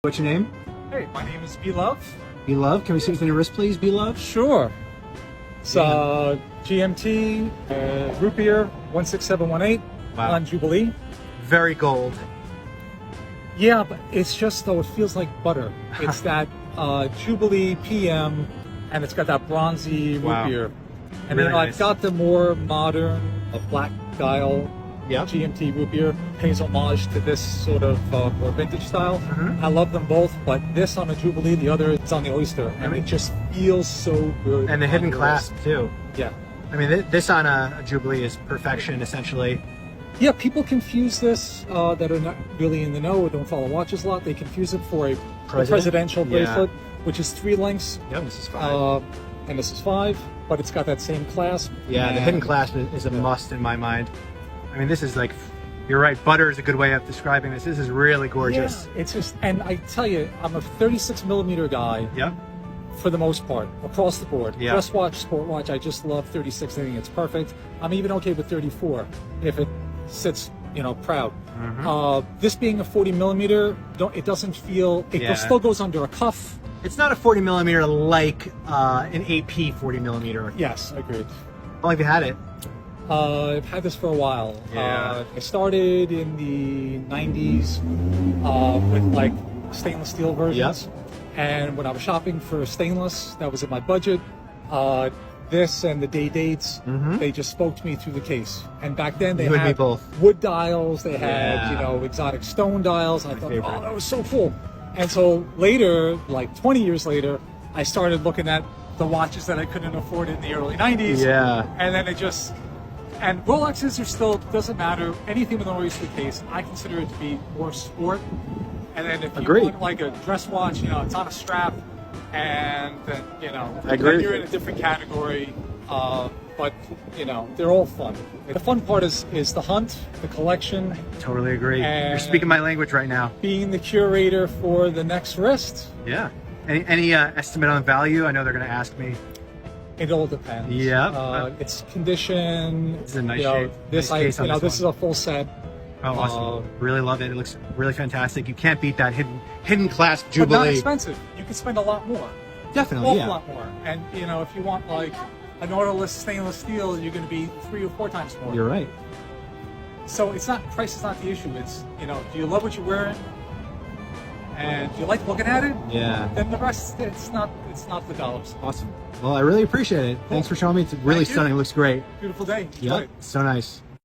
What's your name? Hey, my name is B-Love. B-Love. Can we see what's on your wrist, please, B-Love? Sure. It's GMT root beer 16718 on Jubilee. Very gold. Yeah, but it's just though it feels like butter. It's that Jubilee PM, and it's got that bronzy root beer. And really then nice. I've got the more modern, black dial. GMT root beer pays homage to this sort of more vintage style. I love them both, but this on a Jubilee, the other is on the Oyster, and it just feels so good. And the hidden clasp too. Yeah. I mean, this on a Jubilee is perfection, essentially. Yeah, people confuse this that are not really in the know or don't follow watches a lot. They confuse it for a presidential bracelet, which is 3 links. Yeah, this is 5. And this is 5, but it's got that same clasp. Yeah, the hidden clasp is a must in my mind. I mean, this is like, you're right, butter is a good way of describing this. This is really gorgeous. Yeah, it's just, and I tell you, I'm a 36 millimeter guy. Yep. For the most part, across the board. Yeah. Dress watch, sport watch, I just love 36. I think it's perfect. I'm even okay with 34 if it sits, proud. This being a 40 millimeter, it doesn't feel, it still goes under a cuff. It's not a 40 millimeter like an AP 40 millimeter. Yes, agreed. How long have you had it? I've had this for a while. Yeah. I started in the 90s with like stainless steel versions. Yep. And when I was shopping for stainless, that was in my budget. This and the day dates, they just spoke to me through the case. And back then they had wood dials, they had exotic stone dials. I thought, oh, that was so cool. And so later, like 20 years later, I started looking at the watches that I couldn't afford in the early 90s. Yeah. And then and Rolexes are still, doesn't matter, anything with an oyster case, I consider it to be more sport. And then if you want like a dress watch, it's on a strap, and then, then you're in a different category. But, they're all fun. The fun part is the hunt, the collection. Totally agree. You're speaking my language right now. Being the curator for the next wrist. Yeah. Any estimate on value? I know they're going to ask me. It all depends. Yeah. It's condition. This is a nice shape. This is a full set. Oh, awesome. Really love it. It looks really fantastic. You can't beat that hidden clasp Jubilee. But not expensive. You can spend a lot more. Definitely, a lot more. And, if you want like a Nautilus stainless steel, you're going to be 3 or 4 times more. You're right. So price is not the issue. It's, do you love what you're wearing? And do you like looking at it? Yeah. Then the rest, it's not the dollars. Awesome. Well, I really appreciate it. Thanks for showing me. It's really stunning. It looks great. Beautiful day. Yeah. So nice.